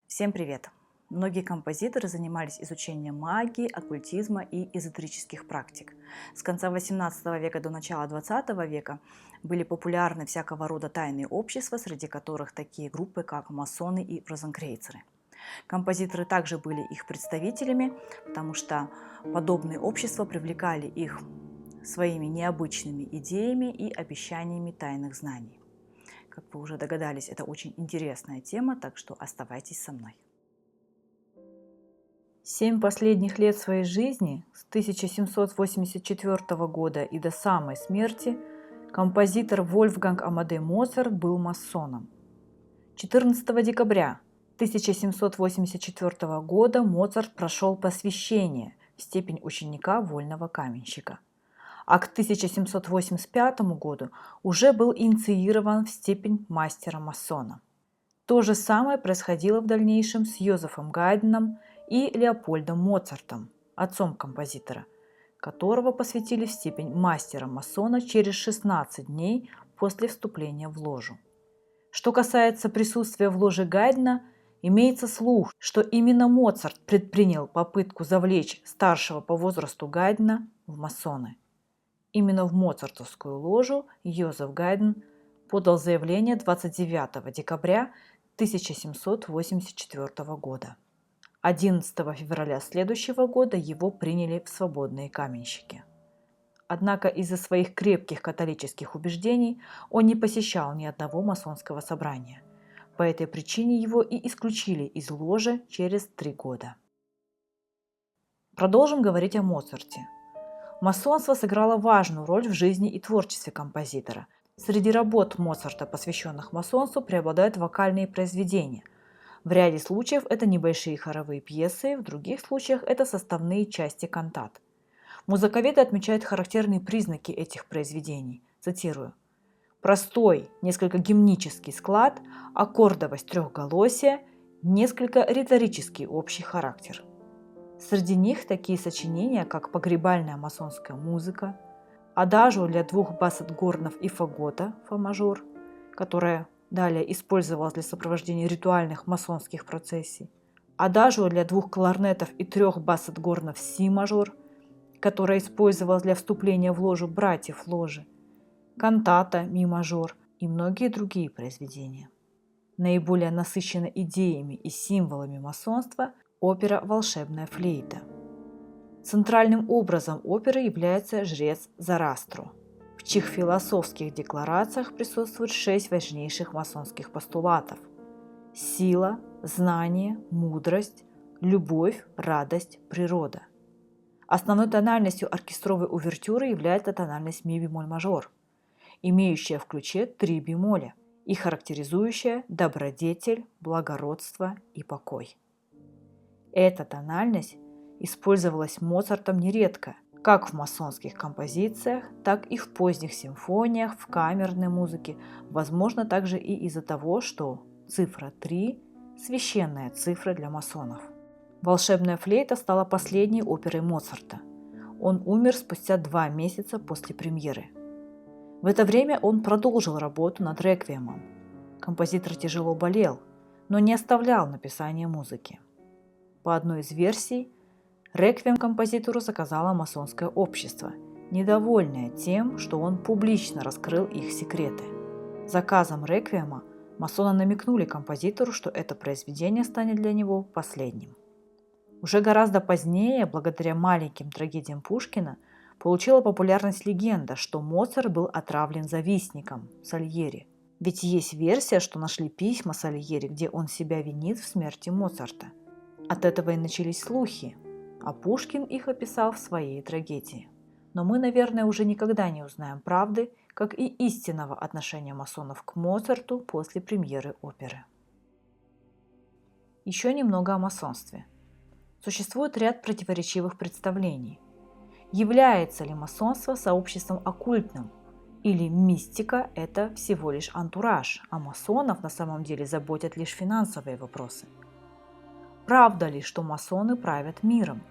Всем привет! Многие композиторы занимались изучением магии, оккультизма и эзотерических практик. С конца XVIII века до начала XX века были популярны всякого рода тайные общества, среди которых такие группы, как масоны и розенкрейцеры. Композиторы также были их представителями, потому что подобные общества привлекали их своими необычными идеями и обещаниями тайных знаний. Как вы уже догадались, это очень интересная тема, так что оставайтесь со мной. 7 последних лет своей жизни, с 1784 года и до самой смерти, композитор Вольфганг Амадей Моцарт был масоном. 14 декабря 1784 года Моцарт прошел посвящение в степень ученика вольного каменщика, а к 1785 году уже был инициирован в степень мастера-масона. То же самое происходило в дальнейшем с Йозефом Гайденом и Леопольдом Моцартом, отцом композитора, которого посвятили в степень мастера-масона через 16 дней после вступления в ложу. Что касается присутствия в ложе Гайдена, имеется слух, что именно Моцарт предпринял попытку завлечь старшего по возрасту Гайдена в масоны. Именно в моцартовскую ложу Йозеф Гайден подал заявление 29 декабря 1784 года. 11 февраля следующего года его приняли в свободные каменщики. Однако из-за своих крепких католических убеждений он не посещал ни одного масонского собрания. По этой причине его и исключили из ложи через 3 года. Продолжим говорить о Моцарте. Масонство сыграло важную роль в жизни и творчестве композитора. Среди работ Моцарта, посвященных масонству, преобладают вокальные произведения. В ряде случаев это небольшие хоровые пьесы, в других случаях это составные части кантат. Музыковеды отмечают характерные признаки этих произведений. Цитирую. Простой, несколько гимнический склад, аккордовость трехголосия, несколько риторический общий характер. Среди них такие сочинения, как «Погребальная масонская музыка», «Адажио для 2 бассет-горнов и фагота» фа-мажор, которая далее использовалась для сопровождения ритуальных масонских процессий, «Адажио для 2 кларнетов и 3 бассет-горнов си-мажор», которая использовалась для вступления в ложу братьев ложи, «Кантата ми-мажор» и многие другие произведения. Наиболее насыщена идеями и символами масонства опера «Волшебная флейта». Центральным образом оперы является жрец Зарастру, в чьих философских декларациях присутствует 6 важнейших масонских постулатов: сила, знание, мудрость, любовь, радость, природа. Основной тональностью оркестровой увертюры является тональность ми-бемоль-мажор, имеющая в ключе 3 бемоля и характеризующая добродетель, благородство и покой. Эта тональность использовалась Моцартом нередко, как в масонских композициях, так и в поздних симфониях, в камерной музыке, возможно, также и из-за того, что цифра 3 – священная цифра для масонов. «Волшебная флейта» стала последней оперой Моцарта. Он умер спустя 2 месяца после премьеры. В это время он продолжил работу над реквиемом. Композитор тяжело болел, но не оставлял написания музыки. По одной из версий, реквием композитору заказало масонское общество, недовольное тем, что он публично раскрыл их секреты. Заказом реквиема масоны намекнули композитору, что это произведение станет для него последним. Уже гораздо позднее, благодаря маленьким трагедиям Пушкина, получила популярность легенда, что Моцарт был отравлен завистником Сальери. Ведь есть версия, что нашли письма Сальери, где он себя винит в смерти Моцарта. От этого и начались слухи, а Пушкин их описал в своей трагедии. Но мы, наверное, уже никогда не узнаем правды, как и истинного отношения масонов к Моцарту после премьеры оперы. Еще немного о масонстве. Существует ряд противоречивых представлений. Является ли масонство сообществом оккультным? Или мистика – это всего лишь антураж, а масонов на самом деле заботят лишь финансовые вопросы? Правда ли, что масоны правят миром?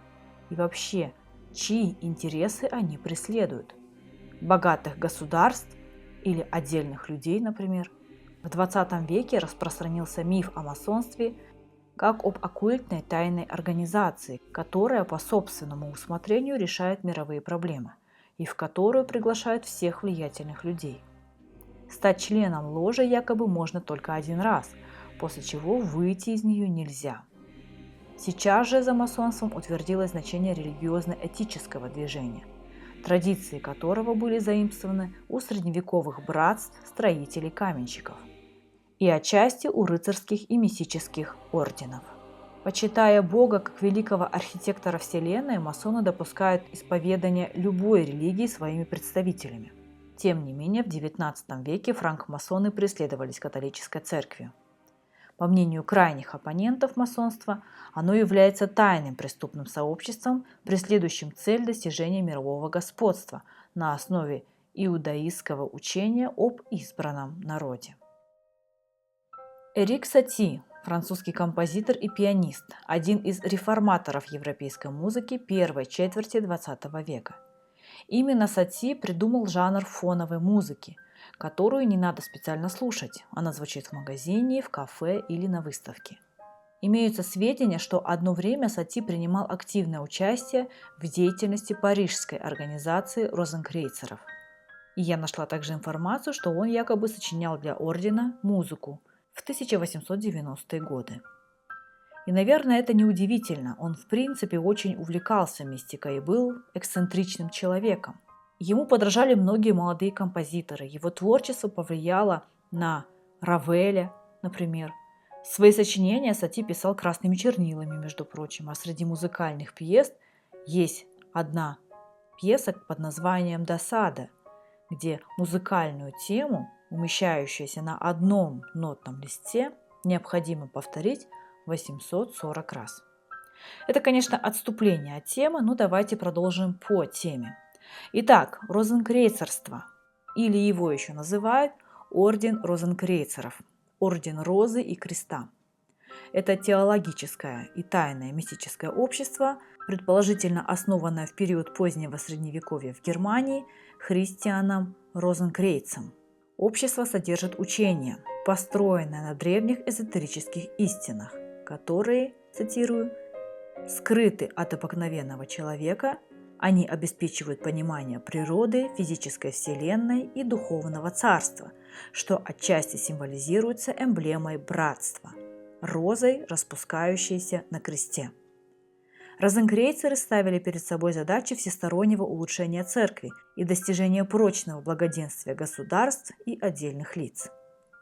И вообще, чьи интересы они преследуют? Богатых государств или отдельных людей, например? В 20 веке распространился миф о масонстве, как об оккультной тайной организации, которая по собственному усмотрению решает мировые проблемы и в которую приглашают всех влиятельных людей. Стать членом ложи якобы можно только один раз, после чего выйти из нее нельзя. Сейчас же за масонством утвердилось значение религиозно-этического движения, традиции которого были заимствованы у средневековых братств строителей-каменщиков и отчасти у рыцарских и мистических орденов. Почитая Бога как великого архитектора Вселенной, масоны допускают исповедание любой религии своими представителями. Тем не менее, в XIX веке франкмасоны преследовались католической церковью. По мнению крайних оппонентов масонства, оно является тайным преступным сообществом, преследующим цель достижения мирового господства на основе иудаистского учения об избранном народе. Эрик Сати, французский композитор и пианист, один из реформаторов европейской музыки первой четверти XX века. Именно Сати придумал жанр фоновой музыки, которую не надо специально слушать, она звучит в магазине, в кафе или на выставке. Имеются сведения, что одно время Сати принимал активное участие в деятельности парижской организации розенкрейцеров. И я нашла также информацию, что он якобы сочинял для ордена музыку в 1890-е годы. И, наверное, это неудивительно, он в принципе очень увлекался мистикой и был эксцентричным человеком. Ему подражали многие молодые композиторы, его творчество повлияло на Равеля, например. Свои сочинения Сати писал красными чернилами, между прочим, а среди музыкальных пьес есть одна пьеса под названием «Досада», где музыкальную тему, умещающуюся на одном нотном листе, необходимо повторить 840 раз. Это, конечно, отступление от темы, но давайте продолжим по теме. Итак, розенкрейцерство, или его еще называют Орден розенкрейцеров, Орден Розы и Креста. Это теологическое и тайное мистическое общество, предположительно основанное в период позднего Средневековья в Германии Христианом Розенкрейцем. Общество содержит учение, построенное на древних эзотерических истинах, которые, цитирую, «скрыты от обыкновенного человека. Они обеспечивают понимание природы, физической вселенной и духовного царства, что отчасти символизируется эмблемой братства – розой, распускающейся на кресте». Розенкрейцеры ставили перед собой задачи всестороннего улучшения церкви и достижения прочного благоденствия государств и отдельных лиц.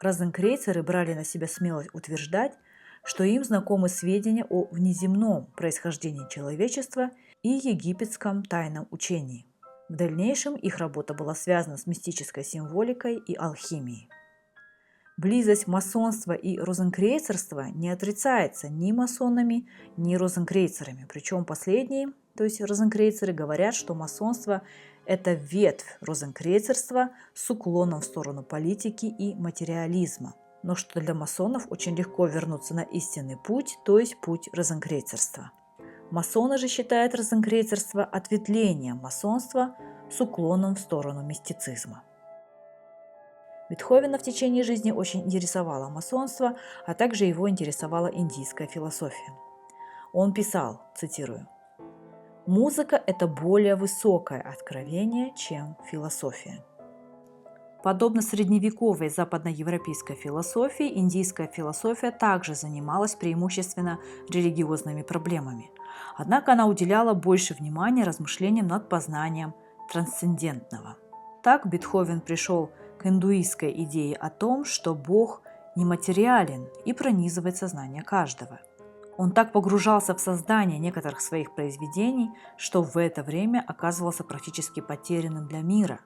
Розенкрейцеры брали на себя смелость утверждать, что им знакомы сведения о внеземном происхождении человечества и египетском тайном учении. В дальнейшем их работа была связана с мистической символикой и алхимией. Близость масонства и розенкрейцерства не отрицается ни масонами, ни розенкрейцерами. Причем последние, то есть розенкрейцеры, говорят, что масонство – это ветвь розенкрейцерства с уклоном в сторону политики и материализма. Но что для масонов очень легко вернуться на истинный путь, то есть путь розенкрейцерства. Масоны же считают розенкрейцерство ответвлением масонства с уклоном в сторону мистицизма. Бетховена в течение жизни очень интересовало масонство, а также его интересовала индийская философия. Он писал, цитирую, «Музыка – это более высокое откровение, чем философия». Подобно средневековой западноевропейской философии, индийская философия также занималась преимущественно религиозными проблемами. Однако она уделяла больше внимания размышлениям над познанием трансцендентного. Так Бетховен пришел к индуистской идее о том, что Бог нематериален и пронизывает сознание каждого. Он так погружался в создание некоторых своих произведений, что в это время оказывался практически потерянным для мира.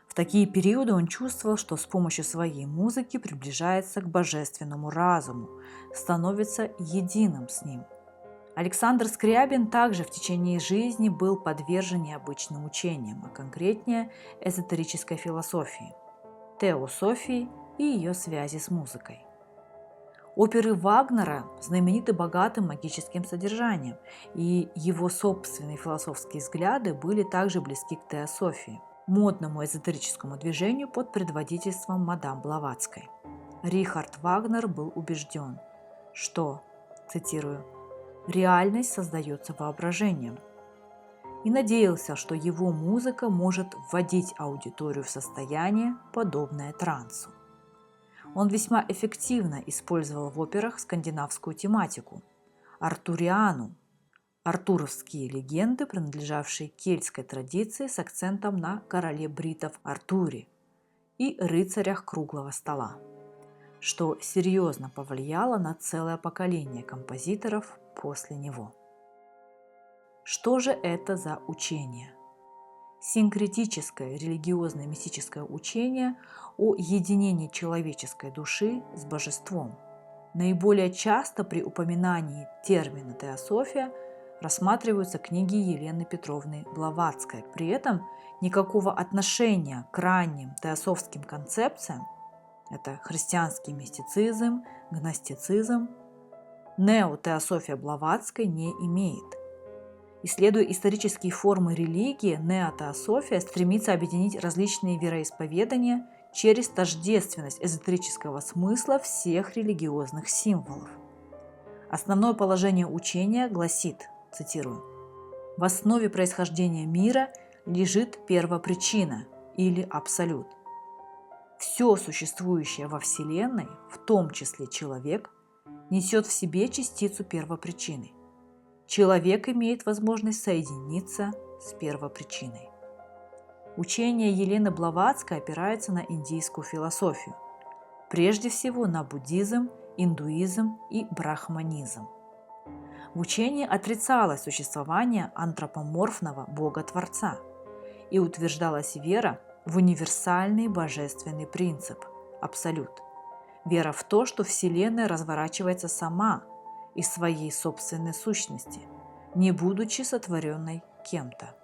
В такие периоды он чувствовал, что с помощью своей музыки приближается к божественному разуму, становится единым с ним. Александр Скрябин также в течение жизни был подвержен необычным учениям, а конкретнее эзотерической философии, теософии и ее связи с музыкой. Оперы Вагнера знамениты богатым магическим содержанием, и его собственные философские взгляды были также близки к теософии, модному эзотерическому движению под предводительством мадам Блаватской. Рихард Вагнер был убежден, что цитирую, «реальность создается воображением», и надеялся, что его музыка может вводить аудиторию в состояние, подобное трансу. Он весьма эффективно использовал в операх скандинавскую тематику – артуриану, артуровские легенды, принадлежавшие кельтской традиции с акцентом на короле бритов Артуре и рыцарях круглого стола, что серьезно повлияло на целое поколение композиторов после него. Что же это за учение? Синкретическое религиозно-мистическое учение о единении человеческой души с божеством. Наиболее часто при упоминании термина теософия рассматриваются книги Елены Петровны Блаватской. При этом никакого отношения к ранним теософским концепциям, это христианский мистицизм, гностицизм, неотеософия Блаватской не имеет. Исследуя исторические формы религии, неотеософия стремится объединить различные вероисповедания через тождественность эзотерического смысла всех религиозных символов. Основное положение учения гласит, цитирую, «В основе происхождения мира лежит первопричина или абсолют. Все существующее во Вселенной, в том числе человек, несет в себе частицу первопричины. Человек имеет возможность соединиться с первопричиной». Учение Елены Блаватской опирается на индийскую философию, прежде всего на буддизм, индуизм и брахманизм. В учении отрицалось существование антропоморфного Бога-творца и утверждалась вера в универсальный божественный принцип – абсолют, вера в то, что Вселенная разворачивается сама из своей собственной сущности, не будучи сотворенной кем-то.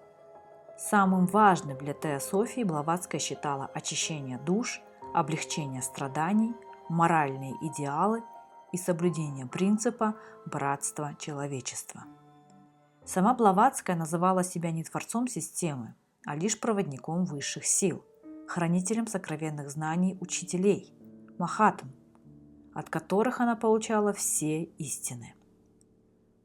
Самым важным для теософии Блаватская считала очищение душ, облегчение страданий, моральные идеалы и соблюдение принципа братства человечества. Сама Блаватская называла себя не творцом системы, а лишь проводником высших сил, хранителем сокровенных знаний учителей, махатм, от которых она получала все истины.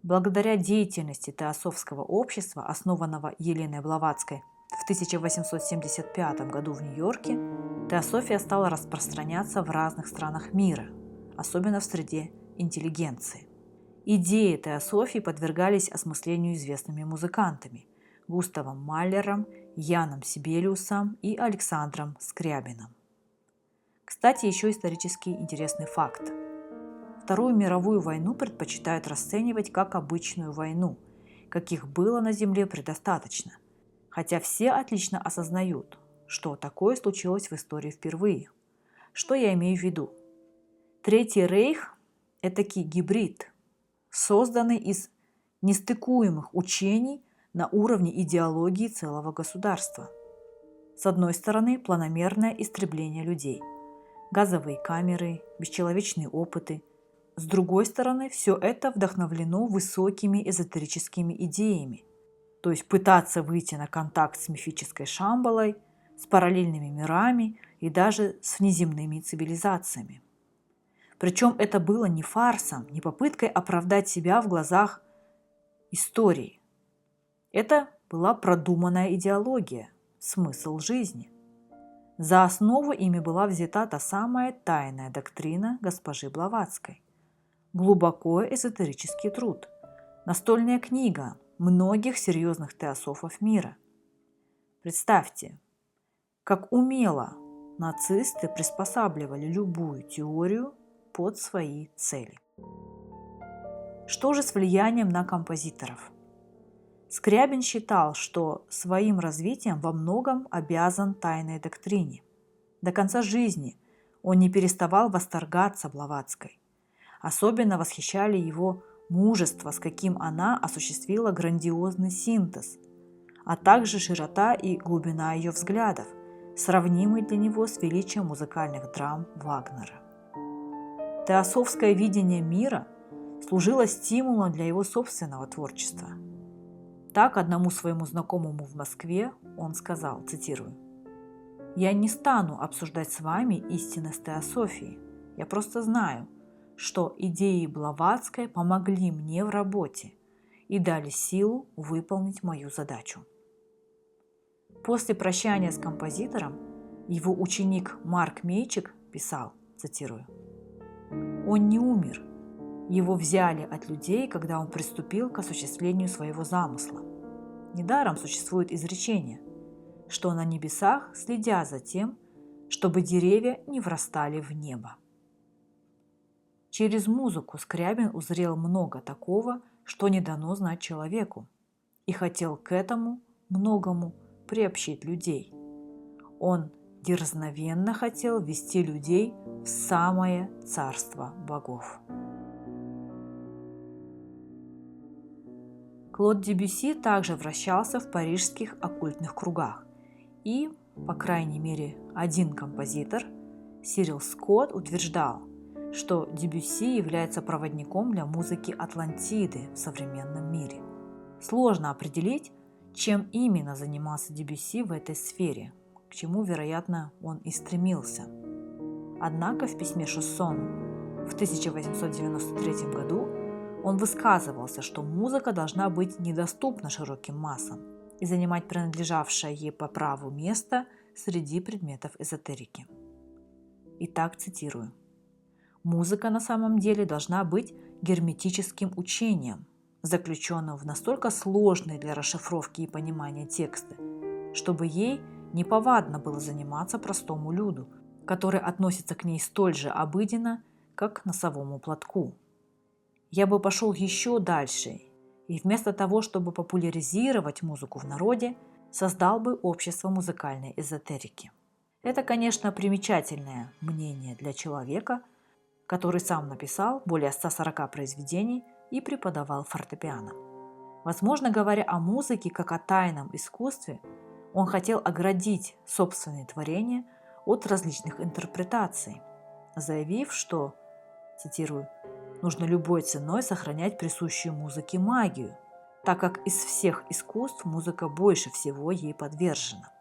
Благодаря деятельности теософского общества, основанного Еленой Блаватской в 1875 году в Нью-Йорке, теософия стала распространяться в разных странах мира, особенно в среде интеллигенции. Идеи теософии подвергались осмыслению известными музыкантами – Густавом Маллером, Яном Сибелиусом и Александром Скрябиным. Кстати, еще исторически интересный факт. Вторую мировую войну предпочитают расценивать как обычную войну, каких было на Земле предостаточно, хотя все отлично осознают, что такое случилось в истории впервые. Что я имею в виду? Третий рейх – этакий гибрид, созданный из нестыкуемых учений на уровне идеологии целого государства. С одной стороны, планомерное истребление людей, газовые камеры, бесчеловечные опыты. С другой стороны, все это вдохновлено высокими эзотерическими идеями, то есть пытаться выйти на контакт с мифической Шамбалой, с параллельными мирами и даже с внеземными цивилизациями. Причем это было не фарсом, не попыткой оправдать себя в глазах истории. Это была продуманная идеология, смысл жизни. За основу ими была взята та самая тайная доктрина госпожи Блаватской. Глубоко эзотерический труд, настольная книга многих серьезных теософов мира. Представьте, как умело нацисты приспосабливали любую теорию под свои цели. Что же с влиянием на композиторов? Скрябин считал, что своим развитием во многом обязан тайной доктрине. До конца жизни он не переставал восторгаться Блаватской. Особенно восхищали его мужество, с каким она осуществила грандиозный синтез, а также широта и глубина ее взглядов, сравнимый для него с величием музыкальных драм Вагнера. Теософское видение мира служило стимулом для его собственного творчества. Так, одному своему знакомому в Москве он сказал, цитирую, «Я не стану обсуждать с вами истинность теософии. Я просто знаю, что идеи Блаватской помогли мне в работе и дали силу выполнить мою задачу. После прощания с композитором его ученик Марк Мейчик писал, цитирую: «Он не умер. Его взяли от людей, когда он приступил к осуществлению своего замысла. Недаром существует изречение, что на небесах следят за тем, чтобы деревья не врастали в небо». Через музыку Скрябин узрел много такого, что не дано знать человеку, и хотел к этому многому приобщить людей. Он дерзновенно хотел ввести людей в самое царство богов. Клод Дебюсси также вращался в парижских оккультных кругах, и, по крайней мере, один композитор, Сирил Скотт, утверждал, что Дебюсси является проводником для музыки Атлантиды в современном мире. Сложно определить, чем именно занимался Дебюсси в этой сфере, к чему, вероятно, он и стремился. Однако в письме Шуссону в 1893 году он высказывался, что музыка должна быть недоступна широким массам и занимать принадлежавшее ей по праву место среди предметов эзотерики. Итак, цитирую: «Музыка на самом деле должна быть герметическим учением, заключенным в настолько сложные для расшифровки и понимания тексты, чтобы ей неповадно было заниматься простому люду, который относится к ней столь же обыденно, как к носовому платку. Я бы пошел еще дальше и вместо того, чтобы популяризировать музыку в народе, создал бы общество музыкальной эзотерики». Это, конечно, примечательное мнение для человека, который сам написал более 140 произведений и преподавал фортепиано. Возможно, говоря о музыке как о тайном искусстве, он хотел оградить собственные творения от различных интерпретаций, заявив, что, цитирую, «нужно любой ценой сохранять присущую музыке магию, так как из всех искусств музыка больше всего ей подвержена».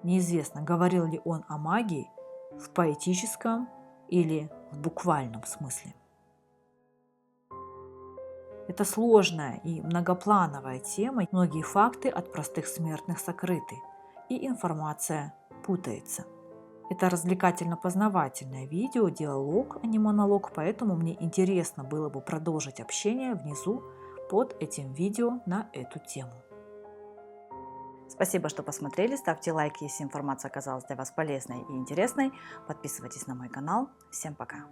Неизвестно, говорил ли он о магии в поэтическом или в буквальном смысле. Это сложная и многоплановая тема, многие факты от простых смертных сокрыты, и информация путается. Это развлекательно-познавательное видео, диалог, а не монолог, поэтому мне интересно было бы продолжить общение внизу под этим видео на эту тему. Спасибо, что посмотрели. Ставьте лайк, если информация оказалась для вас полезной и интересной. Подписывайтесь на мой канал. Всем пока!